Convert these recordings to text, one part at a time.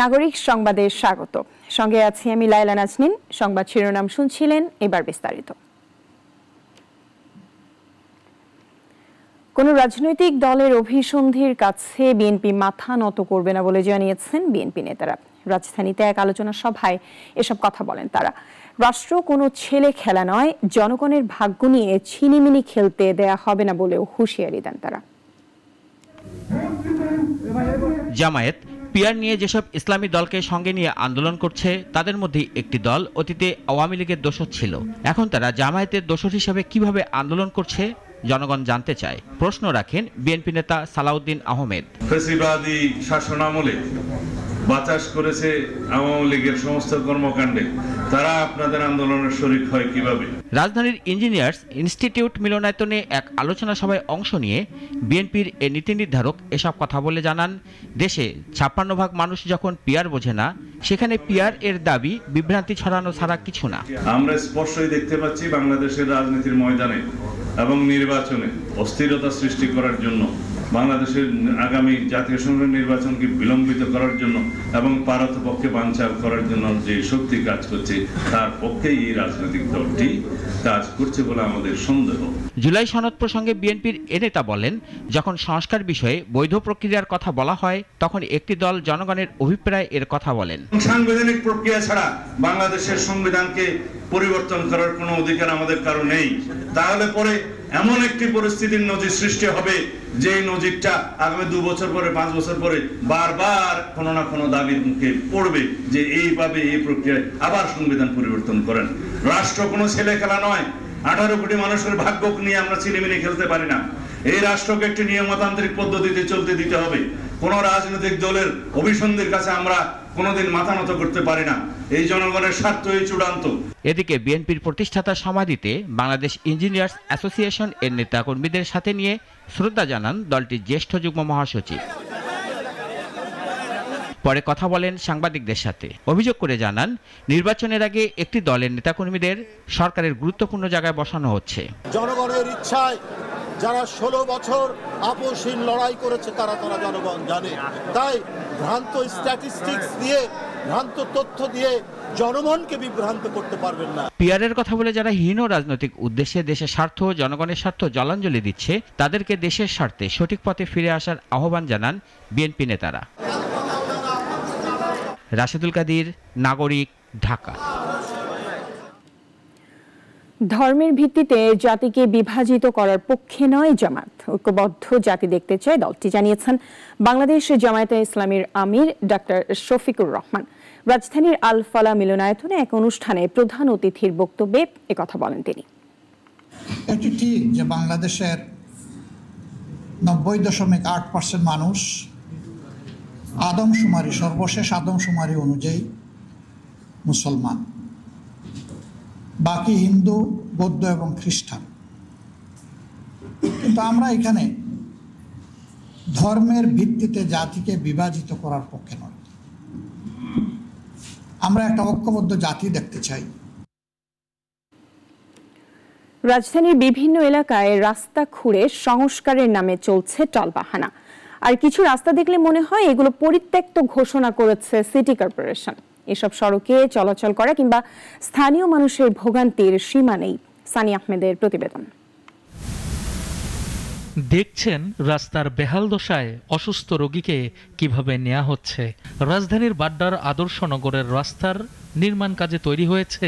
নাগরিক সংবাদে স্বাগত। সঙ্গে আছি আমি লায়লা নাজনীন। সংবাদ শিরোনাম শুনছিলেন, এবার বিস্তারিত। কোন রাজনৈতিক দলের অভিসন্ধির কাছে বিএনপি মাথা নত করবে না বলে জানিয়েছেন বিএনপি নেতারা। রাজধানীতে এক আলোচনা সভায় এসব কথা বলেন তারা। রাষ্ট্র কোনো ছেলে খেলা নয়, জনগণের ভাগ্য নিয়ে ছিনিমিনি খেলতে দেয়া হবে না বলেও হুঁশিয়ারি দেন তারা। জামায়াত পিয়ার নিয়ে যেসব ইসলামী দলকে সঙ্গে নিয়ে আন্দোলন করছে তাদের মধ্যে একটি দল অতীতে আওয়ামী লীগের দোসর ছিল। এখন তারা জামায়াতের দোসর হিসেবে কিভাবে আন্দোলন করছে জনগণ জানতে চায়। প্রশ্ন রাখেন বিএনপি নেতা সালাউদ্দিন আহমেদ। ফ্যাসিবাদী শাসনামলে বাতাস করেছে আওয়ামী লীগের সমস্ত কর্মকাণ্ডে, তারা আপনাদের আন্দোলনের শরীক হয় কিভাবে? রাজধানীর ইঞ্জিনিয়ার্স ইনস্টিটিউট মিলনায়তনে এক আলোচনা সভায় অংশ নিয়ে বিএনপির এ নীতি নির্ধারক এসব কথা বলে জানান, দেশে 56% মানুষ যখন পিয়ার বোঝে না, সেখানে পিয়ার এর দাবি বিভ্রান্তি ছড়ানো ছাড়া কিছু না। আমরা স্পষ্টই দেখতে পাচ্ছি বাংলাদেশের রাজনীতির ময়দানে এবং নির্বাচনে অস্থিরতা সৃষ্টি করার জন্য, বাংলাদেশের আগামী জাতীয় সংসদ নির্বাচনকে বিলম্বিত করার জন্য এবং পারতপক্ষে বানচাল করার জন্য যে শক্তি কাজ করছে, তার পক্ষেই এই রাজনৈতিক দলটি কাজ করছে বলে আমাদের সন্দেহ। জুলাই সনদ প্রসঙ্গে বিএনপির এ নেতা বলেন, যখন সংস্কার বিষয়ে বৈধ প্রক্রিয়ার কথা বলা হয় তখন একটি দল জনগণের অভিপ্রায় এর কথা বলেন। সাংবিধানিক প্রক্রিয়া ছাড়া বাংলাদেশের সংবিধানকে পরিবর্তন করার কোনো অধিকার আমাদের কারো নেই। তাহলে পরে এমন একটি পরিস্থিতির নজির সৃষ্টি হবে যে নজিরটা আগামী 2 বছর পরে 5 বছর পরে বারবার কোনো না কোনো দাবির মুখে পড়বে যে এইভাবে এই প্রক্রিয়ায় আবার সংবিধান পরিবর্তন করেন। রাষ্ট্র কোনো ছেলে খেলা নয়। 18 কোটি মানুষের ভাগ্য নিয়ে আমরা ছিনিমিনি খেলতে পারি না। এই রাষ্ট্রকে একটি নিয়মতান্ত্রিক পদ্ধতিতে চলতে দিতে হবে। কোন রাজনৈতিক দলের অভিসন্ধির কাছে আমরা কোনোদিন মাথা নত করতে পারি না। এই জনগণের স্বার্থই চূড়ান্ত। এদিকে বিএনপির প্রতিষ্ঠাতা সমাধিতে বাংলাদেশ ইঞ্জিনিয়ার্স অ্যাসোসিয়েশন এর নেতা কর্মীদের সাথে নিয়ে শ্রদ্ধা জানান দলটির জ্যেষ্ঠ যুগ্ম মহাসচিব। পরে কথা বলেন সাংবাদিকদের সাথে। অভিযোগ করে জানান, নির্বাচনের আগে একটি দলের নেতাকর্মীদের সরকারের গুরুত্বপূর্ণ জায়গায় বসানো হচ্ছে। জনগণের ইচ্ছায় যারা 16 বছর আপোষহীন লড়াই করেছে তারা জনগণ জানে। তাই ভ্রান্ত স্ট্যাটিস্টিক্স দিয়ে, ভ্রান্ত তথ্য দিয়ে জনগণকে বিভ্রান্ত করতে পারবেন না। পিয়ারের কথা বলে যারা হীন রাজনৈতিক উদ্দেশ্যে দেশের স্বার্থ, জনগণের স্বার্থ জলাঞ্জলি দিচ্ছে, তাদেরকে দেশের স্বার্থে সঠিক পথে ফিরে আসার আহ্বান জানান বিএনপি নেতারা। রাশেদুল কাদির, নাগরিক, ঢাকা। ধর্মের ভিত্তিতে জাতিকে বিভাজিত করার পক্ষে নয় জামায়াত, ঐক্যবদ্ধ জাতি দেখতে চায় দলটি, জানিয়েছেন বাংলাদেশ জামায়াতে ইসলামীর আমির ডাক্তার শফিকুর রহমান। রাজধানীর আল ফালা মিলনায়তনে এক অনুষ্ঠানে প্রধান অতিথির বক্তব্যে একথা বলেন তিনি। এটি ঠিক যে বাংলাদেশের 90.8% মানুষ আদমশুমারি, সর্বশেষ আদমশুমারি অনুযায়ী মুসলমান, বাকি হিন্দু, বৌদ্ধ এবং খ্রিস্টান। কিন্তু আমরা এখানে ধর্মের ভিত্তিতে জাতিকে বিভাজিত করার পক্ষে নয়। আমরা একটা ঐক্যবদ্ধ জাতি দেখতে চাই। রাজধানীর বিভিন্ন এলাকায় রাস্তা খুঁড়ে সংস্কারের নামে চলছে টলবাহানা। আর কিছু রাস্তা দেখলে মনে হয় এগুলো পরিত্যক্ত ঘোষণা করেছে সিটি কর্পোরেশন। এসব সড়কে চলাচল করা কিংবা স্থানীয় মানুষের ভোগান্তির সীমা নেই। সানি আহমেদের প্রতিবেদন। দেখছেন রাস্তার বেহাল দশায় অসুস্থ রোগীকে কিভাবে নেওয়া হচ্ছে। রাজধানীর বাড্ডার আদর্শনগরের রাস্তার নির্মাণ কাজে তৈরি হয়েছে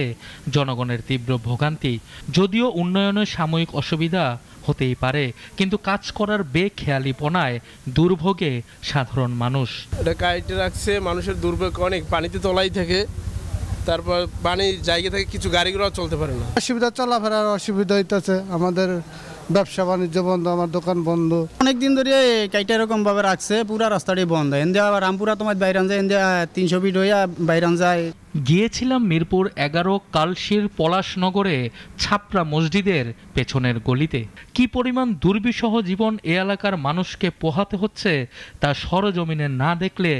জনগণের তীব্র ভোগান্তি। যদিও উন্নয়নের সাময়িক অসুবিধা হতেই পারে, কিন্তু কাজ করার বেখেয়ালিপনায় দুর্ভোগে সাধারণ মানুষ। এটা কাইটে রাখছে, মানুষের দুর্ভোগ অনেক, পানিতে তলাই থাকে, তারপর পানির জায়গা থেকে কিছু গাড়িগুলো চলতে পারে না। অসুবিধা, চলাফেরার অসুবিধা হইতেছে, আমাদের ব্যবসা বাণিজ্য বন্ধ, আমার দোকান বন্ধ। অনেকদিন ধরে কাইটা এরকম ভাবে রাখছে, পুরা রাস্তাটি বন্ধ। এনদিয়া রামপুরা তোমার বাইরান যায়, এনদিয়া 300 ফিট হইয়া বাইরান যায়। গিয়েছিলাম মিরপুর 11 কালশির পলাশনগরে ছাপড়া মসজিদের পেছনের গলিতে। কি পরিমাণ দুর্বিষহ জীবন এ এলাকার মানুষকে পোহাতে হচ্ছে তা সরজমিনে না দেখলে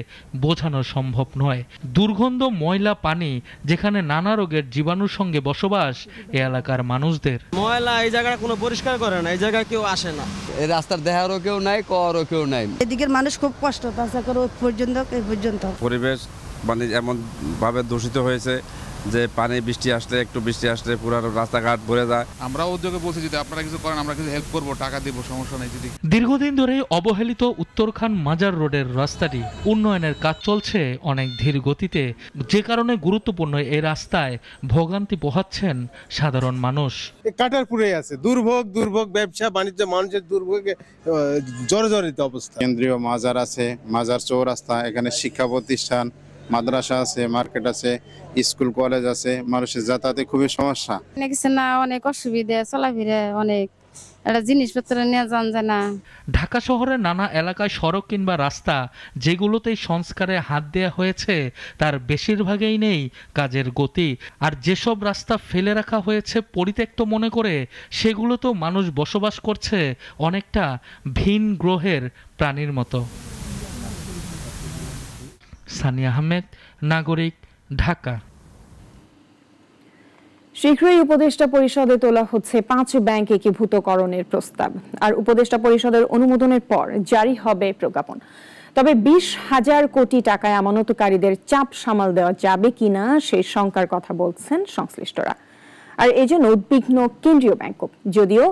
বোঝানো সম্ভব নয়। দুর্গন্ধ ময়লা পানি, যেখানে নানা রোগের জীবাণুর সঙ্গে বসবাস এ এলাকার মানুষদের। ময়লা এই জায়গাটা কোনো পরিষ্কার করে না, এই জায়গায় কেউ আসে না। এই রাস্তার দেখারও কেউ নাই, করও কেউ নাই। এদিকের মানুষ খুব কষ্ট, পর্যন্ত পরিবেশ মানে এমনভাবে দূষিত হয়েছে যে পানি বৃষ্টি আসলে পুরো রাস্তাঘাট ভরে যায়। আমরা উদ্যোগে বলছি যদি আপনারা কিছু করেন আমরা কিছু হেল্প করব, টাকা দেব, সমস্যা নেই। যদি দীর্ঘদিন ধরে অবহেলিত উত্তরখান মাজার রোডের রাস্তাটি উন্নয়নের কাজ চলছে অনেক ধীর গতিতে, যে কারণে গুরুত্বপূর্ণ এই রাস্তায় ভোগান্তি পোহাচ্ছেন সাধারণ মানুষ। কাটার পুরে আছে দুর্ভোগ ব্যবসা বাণিজ্য, মানুষের দুর্ভোগে জর্জরিত অবস্থা। কেন্দ্রীয় মাজার আছে, মাজার চৌরাস্তা, এখানে শিক্ষা প্রতিষ্ঠান, মাদ্রাসা আছে, মার্কেট আছে, স্কুল কলেজ আছে, মানুষের যাতায়াতে খুবই সমস্যা। অনেক অসুবিধা, চলাফেরা অনেক জিনিসপত্র নিয়ে যান যায় না। ঢাকা শহরের নানা এলাকায় সড়ক কিংবা রাস্তা যেগুলোতেই সংস্কারে হাত দেওয়া হয়েছে তার বেশিরভাগেই নেই কাজের গতি। আর যেসব রাস্তা ফেলে রাখা হয়েছে পরিত্যক্ত মনে করে, সেগুলোতেও মানুষ বসবাস করছে অনেকটা ভিন গ্রহের প্রাণীর মতো। সানিয়া আহমেদ, নাগরিক, ঢাকা। শীঘ্রই উপদেষ্টা পরিষদে তোলা হচ্ছে 5 ব্যাংক একীভূতকরণের প্রস্তাব, আর উপদেষ্টা পরিষদের অনুমোদনের পর জারি হবে প্রজ্ঞাপন। তবে 20,000 কোটি টাকায় আমানতকারীদের চাপ সামাল দেওয়া যাবে কিনা সেই শঙ্কার কথা বলছেন সংশ্লিষ্টরা। আর এজন্য উদ্বিগ্ন কেন্দ্রীয় ব্যাংকও, যদিও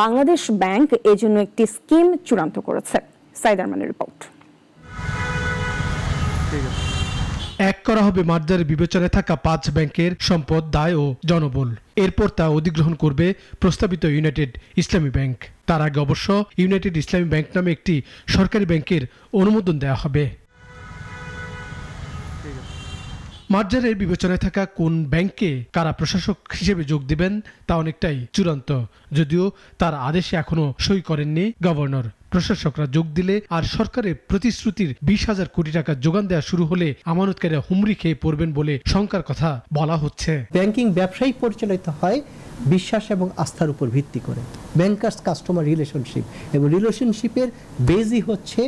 বাংলাদেশ ব্যাংক এজন্য একটি স্কিম চূড়ান্ত করেছে। সাইদ আরমানের রিপোর্ট। এক করা হবে মার্জারের বিবেচনায় থাকা 5 ব্যাংকের সম্পদ, দায় ও জনবল। এরপর তা অধিগ্রহণ করবে প্রস্তাবিত ইউনাইটেড ইসলামী ব্যাংক। তার আগে অবশ্য ইউনাইটেড ইসলামী ব্যাংক নামে একটি সরকারি ব্যাংকের অনুমোদন দেওয়া হবে। মার্জারের বিবেচনায় থাকা কোন ব্যাংকে কারা প্রশাসক হিসেবে যোগ দিবেন তা অনেকটাই চূড়ান্ত, যদিও তার আদেশে এখনো সই করেননি গভর্নর। প্রশাসকরা যোগ দিলে আর সরকারের প্রতিশ্রুতির 20,000 কোটি টাকা যোগান দেওয়া শুরু হলে আমানতকারীরা হুমড়ি খেয়ে পড়বেন বলে শঙ্কার কথা বলা হচ্ছে। ব্যাংকিং ব্যবসায়ী পরিচালিত হয় বিশ্বাস এবং আস্থার উপর ভিত্তি করে। ব্যাংকার্স কাস্টমার রিলেশনশিপ, এবং রিলেশনশিপের বেজই হচ্ছে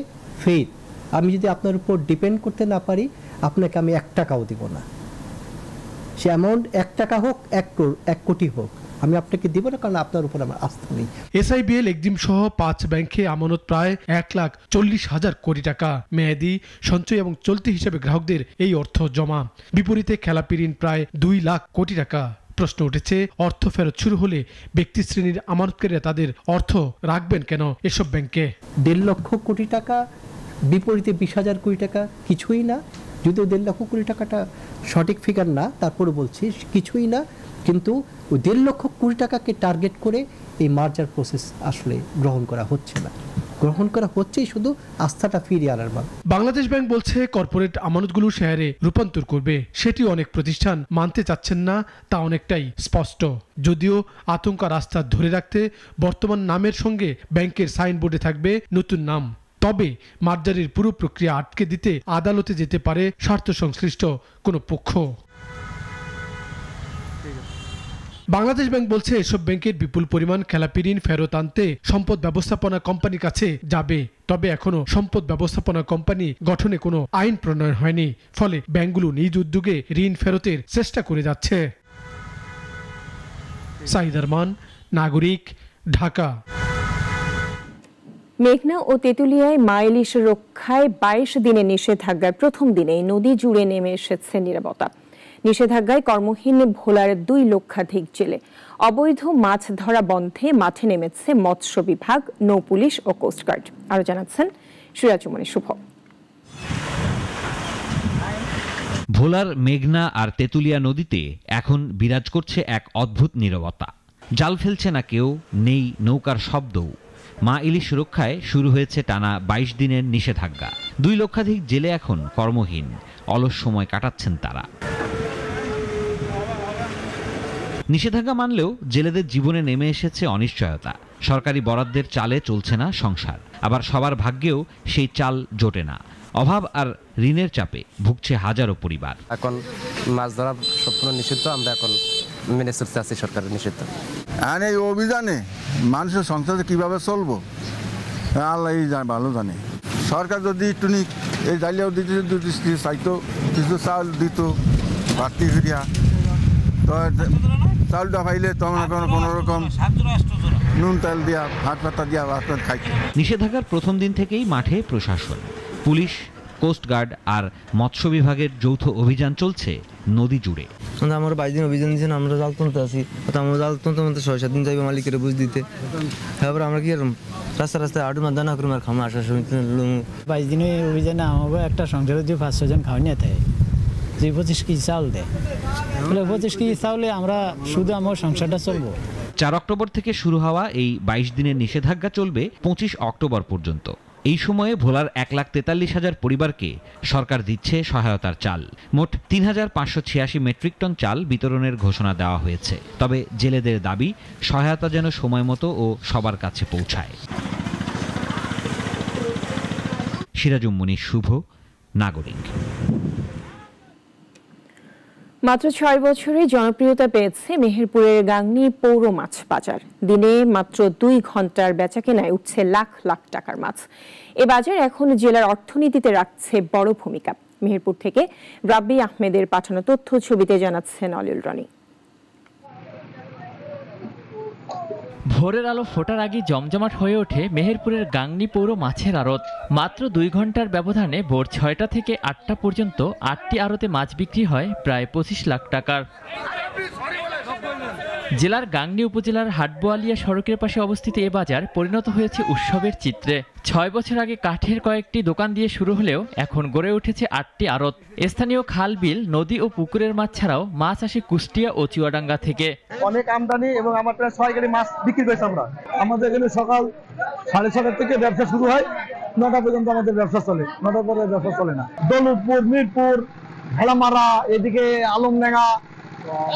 ফেথ। আমি যদি আপনার উপর ডিপেন্ড করতে না পারি, আপনাকে আমি 1 টাকাও দিব না। সে অ্যামাউন্ট 1 টাকা হোক, 1 কোটি হোক, আমি আপনাকে দিব না, কারণ আপনার উপর আমার আস্থা নেই। এসআইবিএল, এক্সিম সহ 5 ব্যাংকে আমানত প্রায় 1,40,000 কোটি টাকা। মেয়াদি, সঞ্চয় এবং চলতি হিসেবে গ্রাহকদের এই অর্থ জমা। বিপরীতে খেলাপি ঋণ প্রায় 2 লাখ কোটি টাকা। প্রশ্ন উঠেছে, অর্থ ফেরত শুরু হলে ব্যক্তি শ্রেণীর আমানতকারীরা তাদের অর্থ রাখবেন কেন এসব ব্যাংকে? 1.5 লক্ষ কোটি টাকা বিপরীতে 20,000 কোটি টাকা কিছুই না। যদিও 1.5 লক্ষ কোটি টাকাটা সঠিক ফিগার না, তারপরে বলছি কিছুই না, কিন্তু ওই 1.5 লক্ষ কোটি টাকাকে টার্গেট করে এই মার্জার প্রসেস আসলে গ্রহণ করা হচ্ছে না। গ্রহণ করা হচ্ছেই শুধু আস্থাটা ফিরিয়ে আনার মান। বাংলাদেশ ব্যাংক বলছে কর্পোরেট আমানতগুলো শেয়ারে রূপান্তর করবে। সেটি অনেক প্রতিষ্ঠান মানতে চাচ্ছেন না, তা অনেকটাই স্পষ্ট। যদিও আতঙ্ক রাস্তা ধরে রাখতে বর্তমান নামের সঙ্গে ব্যাংকের সাইনবোর্ডে থাকবে নতুন নাম। তবে মার্জারের পুরো প্রক্রিয়া আটকে দিতে আদালতে যেতে পারে স্বার্থ সংশ্লিষ্ট কোনো পক্ষ। বাংলাদেশ ব্যাংক বলছে এসব ব্যাংকের বিপুল পরিমাণ খেলাপি ঋণ ফেরত আনতে সম্পদ ব্যবস্থাপনা কোম্পানির কাছে যাবে। তবে এখনো সম্পদ ব্যবস্থাপনা কোম্পানি গঠনে কোনো আইন প্রণয়ন হয়নি, ফলে ব্যাংকগুলো নিজ উদ্যোগে ঋণ ফেরতের চেষ্টা করে যাচ্ছে। সাইদ আরমান, নাগরিক, ঢাকা। মেঘনা ও তেঁতুলিয়ায় মা ইলিশ রক্ষায় 22 দিনের নিষেধাজ্ঞার প্রথম দিনেই নদী জুড়ে নেমে এসেছে নীরবতা। নিষেধাজ্ঞায় কর্মহীন ভোলার 2 লক্ষাধিক জেলে। অবৈধ মাছ ধরা বন্ধে মাঠে নেমেছে মৎস্য বিভাগ, নৌ পুলিশ ও কোস্টগার্ড। আরো জানাচ্ছেন সিরাজুমনি শুভ। ভোলার মেঘনা আর তেঁতুলিয়া নদীতে এখন বিরাজ করছে এক অদ্ভুত নীরবতা। জাল ফেলছে না কেউ, নেই নৌকার শব্দও। মা ইলিশ রক্ষায় শুরু হয়েছে টানা 22 দিনের নিষেধাজ্ঞা। 2 লক্ষাধিক জেলে এখন কর্মহীন, অলস সময় কাটাচ্ছেন তারা। নিষেধাজ্ঞা মানলেও জেলেদের জীবনে নেমে এসেছে অনিশ্চয়তা। সরকারি বরাদ্দের চালে চলছে না সংসার, আবার সবার ভাগ্যেও সেই চাল জোটে না। অভাব আর ঋণের চাপে ভুগছে হাজারো পরিবার। এখন মাছ ধরা সম্পূর্ণ নিষিদ্ধ, আমরা এখন মেনে চলতে আছি সরকারের নিষিদ্ধ। আর এই অভিযানে মানুষের সংসারে কিভাবে চলবো আল্লাহ ভালো জানে। সরকার যদি একটু এই জালিয়াও দিতে চাইতো, কিছু চাউল দিত বাড়তি ফিরিয়া, তো চাউলটা পাইলে তখন কোনো রকম নুন তেল দিয়া ভাত পাতা দিয়া ভাত খাইতো। নিষেধাজ্ঞার প্রথম দিন থেকেই মাঠে প্রশাসন, পুলিশ, কোস্টগার্ড আর মৎস্য বিভাগের যৌথ অভিযান চলছে নদী জুড়ে। আমরা 22 দিন অভিযান দিয়েছেন, আমরা জাল তুলতে আছি, আমরা জাল তুলতে 6-7 দিন যাইবে মালিকের বুঝ দিতে। তারপর আমরা কি রাস্তায় আডু মাদা না করুম আর খামা আসার সময় 22 দিনের অভিযানে আমাকে একটা সংসারে যদি 5-6 জন খাওয়া নিয়ে থাকে, যে 25 কেজি চাউল দেয়, তাহলে 25 কেজি চাউলে আমরা শুধু আমার সংসারটা চলবো। 4 অক্টোবর থেকে শুরু হওয়া এই 22 দিনের নিষেধাজ্ঞা চলবে 25 অক্টোবর পর্যন্ত। এই সময়ে ভোলার 1,43,000 পরিবারকে সরকার দিচ্ছে সহায়তার চাল। মোট 3,586 মেট্রিক টন চাল বিতরণের ঘোষণা দেওয়া হয়েছে। তবে জেলেদের দাবি সহায়তা যেন সময়মতো ও সবার কাছে পৌঁছায়। সিরাজুম মুনির শুভ, নাগরিক। মাত্র 6 বছরে জনপ্রিয়তা পেয়েছে মেহেরপুরের গাংনী পৌর মাছ বাজার। দিনে মাত্র 2 ঘন্টার বেচাকেনায় উঠছে লাখ লাখ টাকার মাছ। এ বাজার এখন জেলার অর্থনীতিতে রাখছে বড় ভূমিকা। মেহেরপুর থেকে রাব্বি আহমেদের পাঠানো তথ্য ছবিতে জানাচ্ছেন অলিউল রনি। ভোরের আলো ফোটার আগে জমজমাট হয়ে ওঠে মেহেরপুরের গাংনী পৌর মাছের আড়ত। মাত্র 2 ঘন্টার ব্যবধানে ভোর 6টা থেকে 8টা পর্যন্ত 8টি আড়তে মাছ বিক্রি হয় প্রায় 25 লাখ টাকার। জেলার গাংনী উপজেলার হাটবোয়ালিয়া সড়কের পাশে অবস্থিত এ বাজার পরিণত হয়েছে উৎসবের চিত্রে। 6 বছর আগে কাঠের কয়েকটি দোকান দিয়ে শুরু হলেও এখন গড়ে উঠেছে 8টি আড়ত। স্থানীয় খাল, বিল, নদী ও পুকুরের মাছ ছাড়াও মাছ আসে কুষ্টিয়া ও চুয়াডাঙ্গা থেকে। অনেক আমদানি এবং আমার প্রায় 6 গাড়ি মাছ বিক্রি করেছি আমরা। আমাদের এখানে সকাল 6:30 থেকে ব্যবসা শুরু হয়, 9টা পর্যন্ত আমাদের ব্যবসা চলে। 9টার পরে ব্যবসা চলে না। দৌলতপুর, মিরপুর, ভেড়ামারা, এদিকে আলমডাঙ্গা,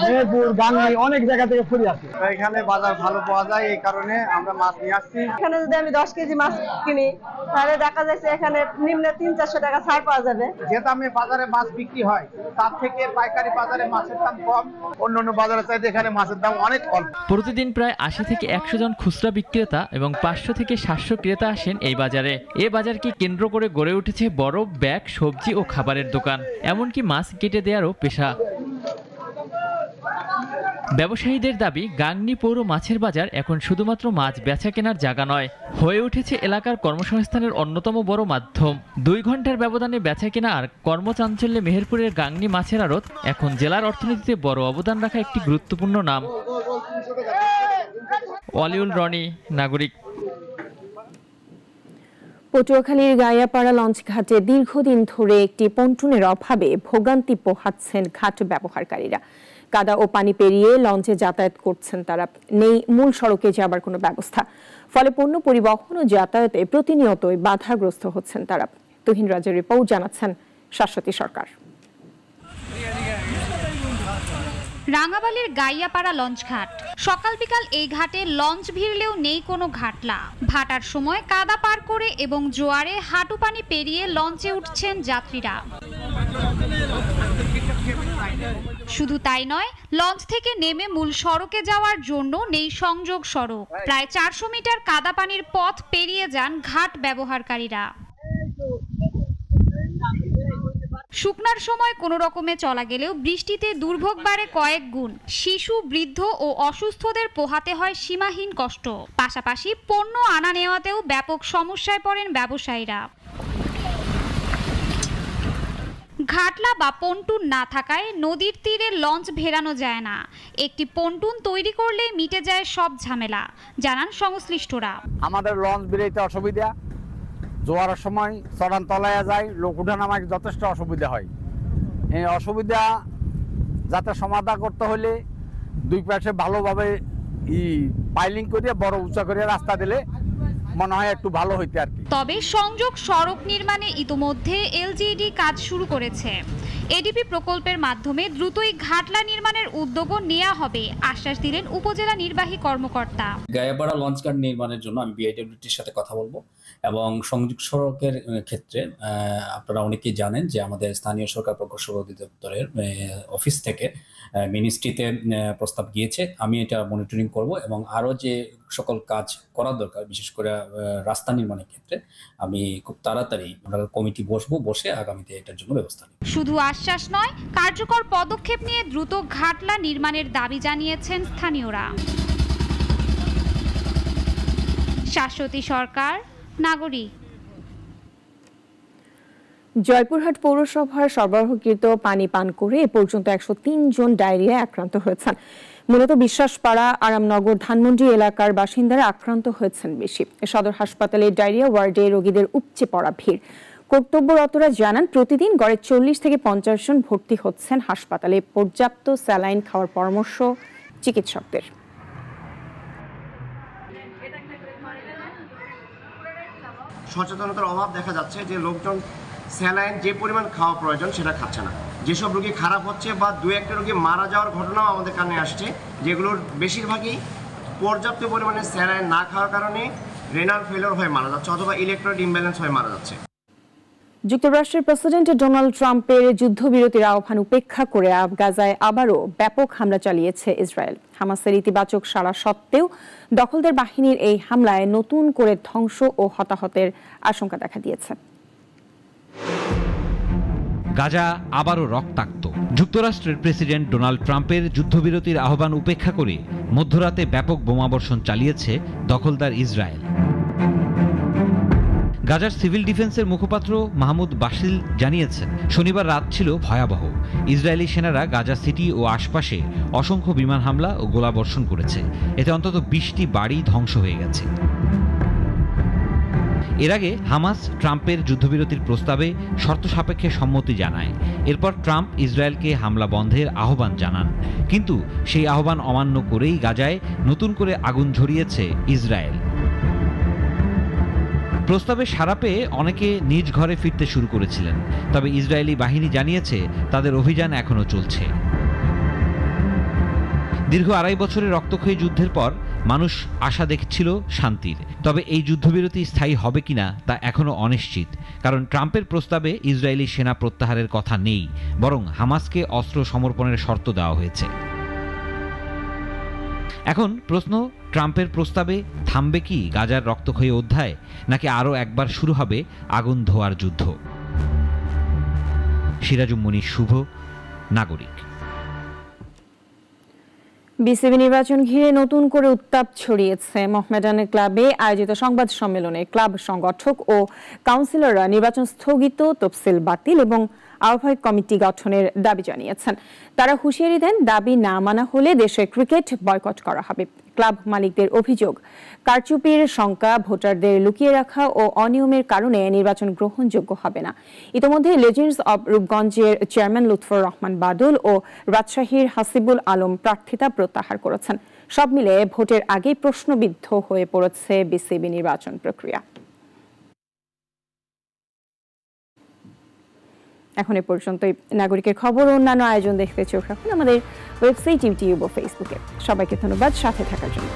মেহেরপুর, গাংনী অনেক জায়গা থেকে ফুরি আসে। এখানে বাজার ভালো পাওয়া যায়, এই কারণে আমরা মাছ নিয়ে আসছি। এখানে যদি আমি 10 কেজি মাছ কিনি তাহলে দেখা যাচ্ছে এখানে নিম্নে 300-400 টাকা ছাড় পাওয়া যাবে। যে দামে বাজারে মাছ বিক্রি হয় তার থেকে পাইকারি বাজারে মাছের দাম কম। অন্যান্য বাজারে চাইতে এখানে মাছের দাম অনেক অল্প। প্রতিদিন প্রায় 80 থেকে 100 জন খুচরা বিক্রেতা এবং 500 থেকে 700 ক্রেতা আসেন এই বাজারে। এই বাজারকে কেন্দ্র করে গড়ে উঠেছে বরফ, ব্যাগ, সবজি ও খাবারের দোকান, এমনকি মাছ কেটে দেওয়ারও পেশা। ব্যবসায়ীদের দাবি, গাংনী পৌর মাছের বাজার এখন শুধুমাত্র মাছ বেচা কেনার জায়গা নয়, হয়ে উঠেছে এলাকার কর্মসংস্থানের অন্যতম বড় মাধ্যম। 2 ঘন্টার ব্যবধানে বেচা কেনা আর কর্মচাঞ্চল্যে মেহেরপুরের গাংনী মাছের আড়ত এখন জেলার অর্থনীতিতে বড় অবদান রাখা একটি গুরুত্বপূর্ণ নাম। অলিউল রনি, নাগরিক। পটুয়াখালীর গায়াপাড়া লঞ্চ ঘাটে দীর্ঘদিন ধরে একটি পন্টুনের অভাবে ভোগান্তি পোহাচ্ছেন ঘাট ব্যবহারকারীরা। কাদা ও পানি পেরিয়ে লঞ্চে যাতায়াত করছেন তারা। নেই মূল সড়কে যাবার কোনো ব্যবস্থা, ফলে পণ্য পরিবহন ও যাতায়াতে প্রতিনিয়তই বাধাগ্রস্ত হচ্ছেন তারা। তুহিন রাজের রিপোর্ট, জানাচ্ছেন শাশ্বতী সরকার। রাঙ্গাবালির গাইয়াপাড়া লঞ্চ ঘাট। সকাল বিকাল এই ঘাটে লঞ্চ ভিড়লেও নেই কোনো ঘাটলা। ভাটার সময় কাদা পার করে এবং জোয়ারে হাঁটু পানি পেরিয়ে লঞ্চে উঠছেন যাত্রীরা। শুধু তাই নয়, লঞ্চ থেকে নেমে মূল সড়কে যাওয়ার জন্য নেই সংযোগ সড়ক। প্রায় 400 মিটার কাদা পানির পথ পেরিয়ে যান ঘাট ব্যবহারকারীরা। শুকনার সময় কোনো রকমে চলা গেলেও বৃষ্টিতে দুর্ভোগ বাড়ে কয়েক গুণ। শিশু, বৃদ্ধ ও অসুস্থদের পোহাতে হয় সীমাহীন কষ্ট। পাশাপাশি পণ্য আনা নেওয়াতেও ব্যাপক সমস্যায় পড়েন ব্যবসায়ীরা। ঘাটলা বা পন্টুন না থাকায় নদীর তীরে লঞ্চ ভেড়ানো যায় না। একটি পন্টুন তৈরি করলে মিটে যায় সব ঝামেলা, জানান সংশ্লিষ্টরা। আমাদের লঞ্চ বেরোতে অসুবিধা, জোয়ারের সময় চড়ান তলায় যায়, লোক উঠানামা যথেষ্ট অসুবিধা হয়। এই অসুবিধা যাতে সমাধান করতে হলে 2 পাশে ভালোভাবে পাইলিং করে বড় উঁচা করে রাস্তা দিলে মনে হয় একটু ভালো হইতে আর কি। তবে সংযোগ সড়ক নির্মাণে ইতোমধ্যে এলজিইডি কাজ শুরু করেছে। এডিপি প্রকল্পের মাধ্যমে দ্রুতই ঘাটলা নির্মাণের উদ্যোগও নেওয়া হবে, আশ্বাস দিলেন উপজেলা নির্বাহী কর্মকর্তা। গায়াপাড়া লঞ্চ ঘাট নির্মাণের জন্য আমি বিআইডব্লিউটির সাথে কথা বলবো এবং সংযোগ সড়কের ক্ষেত্রে আপনারা অনেকেই জানেন যে আমাদের স্থানীয় সরকার প্রকৌশল অধিদপ্তরের অফিস থেকে মিনিস্ট্রিতে প্রস্তাব গিয়েছে। আমি এটা মনিটরিং করব এবং আরও যে সকল কাজ করা দরকার, বিশেষ করে রাস্তা নির্মাণের ক্ষেত্রে আমি খুব তাড়াতাড়ি আমরা কমিটি বসে আগামীতে এটার জন্য ব্যবস্থা নেব। শুধু আশ্বাস নয়, কার্যকর পদক্ষেপ নিয়ে দ্রুত ঘাটলা নির্মাণের দাবি জানিয়েছেন স্থানীয়রা। শাশ্বতী সরকার, নাগরিক। জয়পুরহাট পৌরসভার সরবরাহকৃত পানি পান করে এ পর্যন্ত 103 জন ডায়রিয়ায় আক্রান্ত হয়েছেন। মূলত বিশ্বাসপাড়া, আরামনগর, ধানমন্ডি এলাকার বাসিন্দারা আক্রান্ত হয়েছেন বেশি। সদর হাসপাতালে ডায়রিয়া ওয়ার্ডে রোগীদের উপচে পড়া ভিড়। কর্তব্যরতরা জানান, প্রতিদিন গড়ে 40 থেকে 50 জন ভর্তি হচ্ছেন হাসপাতালে। পর্যাপ্ত স্যালাইন খাওয়ার পরামর্শ চিকিৎসকদের। সচেতনতার অভাব দেখা যাচ্ছে যে লোকজন স্যালাইন যে পরিমাণ খাওয়া প্রয়োজন সেটা খাচ্ছে না। যেসব রোগী খারাপ হচ্ছে বা দু একটা রোগী মারা যাওয়ার ঘটনাও আমাদের কানে আসছে, যেগুলোর বেশিরভাগই পর্যাপ্ত পরিমাণে স্যালাইন না খাওয়ার কারণে রেনাল ফেলিওর হয়ে মারা যাচ্ছে অথবা ইলেকট্রোলাইট ইমব্যালেন্স হয়ে মারা যাচ্ছে। যুক্তরাষ্ট্রের প্রেসিডেন্ট ডোনাল্ড ট্রাম্পের যুদ্ধবিরতির আহ্বান উপেক্ষা করে গাজায় আবারও ব্যাপক হামলা চালিয়েছে ইসরায়েল। হামাসের ইতিবাচক সাড়া সত্ত্বেও দখলদার বাহিনীর এই হামলায় নতুন করে ধ্বংস ও হতাহতের আশঙ্কা দেখা দিয়েছে। গাজা আবারও রক্তাক্ত। যুক্তরাষ্ট্রের প্রেসিডেন্ট ডোনাল্ড ট্রাম্পের যুদ্ধবিরতির আহ্বান উপেক্ষা করে মধ্যরাতে ব্যাপক বোমাবর্ষণ চালিয়েছে দখলদার ইসরায়েল। গাজার সিভিল ডিফেন্সের মুখপাত্র মাহমুদ বাসিল জানিয়েছেন, শনিবার রাত ছিল ভয়াবহ। ইসরায়েলি সেনারা গাজা সিটি ও আশপাশে অসংখ্য বিমান হামলা ও গোলাবর্ষণ করেছে। এতে অন্তত 20টি বাড়ি ধ্বংস হয়ে গেছে। এর আগে হামাস ট্রাম্পের যুদ্ধবিরতির প্রস্তাবে শর্ত সাপেক্ষে সম্মতি জানায়। এরপর ট্রাম্প ইসরায়েলকে হামলা বন্ধের আহ্বান জানান, কিন্তু সেই আহ্বান অমান্য করেই গাজায় নতুন করে আগুন ঝরিয়েছে ইসরায়েল। প্রস্তাবে সাড়া পেয়ে অনেকে নিজ ঘরে ফিরতে শুরু করেছিলেন, তবে ইসরায়েলি বাহিনী জানিয়েছে তাদের অভিযান এখনো চলছে। দীর্ঘ 2.5 বছরের রক্তক্ষয়ী যুদ্ধের পর মানুষ আশা দেখছিল শান্তির, তবে এই যুদ্ধবিরতি স্থায়ী হবে কিনা তা এখনো অনিশ্চিত, কারণ ট্রাম্পের প্রস্তাবে ইসরায়েলি সেনা প্রত্যাহারের কথা নেই, বরং হামাসকে অস্ত্র সমর্পণের শর্ত দেওয়া হয়েছে। এখন প্রশ্ন, ট্রাম্পের প্রস্তাবে থামবে কি গাজার রক্তক্ষয়ী অধ্যায়, নাকি আরও একবার শুরু হবে আগুন ধোয়ার যুদ্ধ? সিরাজুম মনির, শুভ, নাগরিক। বিসিবি নির্বাচন ঘিরে নতুন করে উত্তাপ ছড়িয়েছে। মোহামেডানের ক্লাবে আয়োজিত সংবাদ সম্মেলনে ক্লাব সংগঠক ও কাউন্সিলররা নির্বাচন স্থগিত, তফসিল বাতিল এবং আহ্বায়ক কমিটি গঠনের দাবি জানিয়েছেন। তারা হুঁশিয়ারি দেন, দাবি না মানা হলে দেশে ক্রিকেট বয়কট করা হবে। ক্লাব মালিকদের অভিযোগ, কারচুপির শঙ্কা, ভোটারদের লুকিয়ে রাখা ও অনিয়মের কারণে নির্বাচন গ্রহণযোগ্য হবে না। ইতোমধ্যে লেজেন্ডস অব রূপগঞ্জের চেয়ারম্যান লুৎফর রহমান বাদল ও রাজশাহীর হাসিবুল আলম প্রার্থিতা প্রত্যাহার করেছেন। সব মিলে ভোটের আগেই প্রশ্নবিদ্ধ হয়ে পড়েছে বিসিবি নির্বাচন প্রক্রিয়া। এখন এ পর্যন্তই। নাগরিকের খবর ও অন্যান্য আয়োজন দেখতে চোখ রাখুন আমাদের ওয়েবসাইট, ইউটিউব ও ফেসবুকে। সবাইকে ধন্যবাদ সাথে থাকার জন্য।